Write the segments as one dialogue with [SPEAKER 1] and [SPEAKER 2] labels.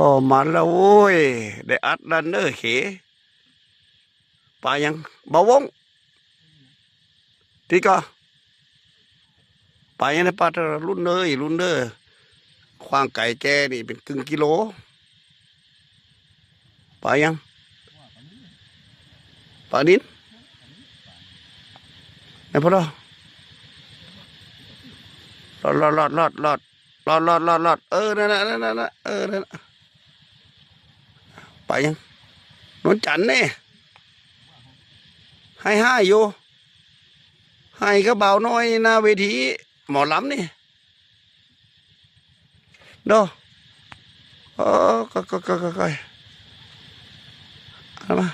[SPEAKER 1] อมาแล้วโว้ยได้อัดดันเนอร์เขปลายังเบาวงที่ก็ปลายังได้ปลารุ่นเนยรุ่นเนอร์ควางไก่แจนี่เป็นครึ่งกิโลปลายังปลานินไหนพอแล้วรอดนั่นน่ะนั่นไปยังนวลจันทร์เนี่ยให้อยู่ให้ก็เบาน้อยหน้าเวทีหมอลำนี่โดก็เอามา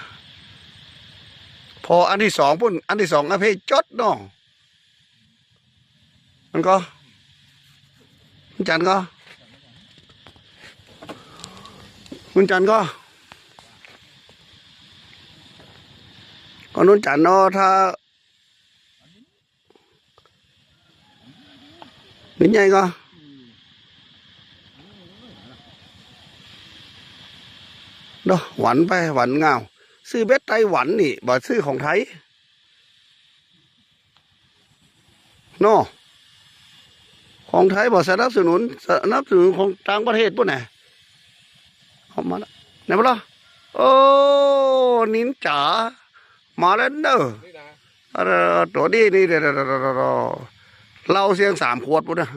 [SPEAKER 1] พออันที่สองปุ่นอันที่สองอภัยจดน้องมันก็คุณจันก็คุณจันก็นุ่นจันเนาะถ้าเป็นไงก็เนาะหวันไปหวันเงาซื้อเบ็ดไต้หวันนี่บ่ซื้อของไทยเนาะของไทยบ่สนับสนุนของต่างประเทศปุ่นน่ะเอามาแล้วไหนบ่ล่ะโอ้นินจ๋ามาแล้วเนอะตัวนี้นี่เดี๋ยวเราเสียง3 ขวดปุ่นนะ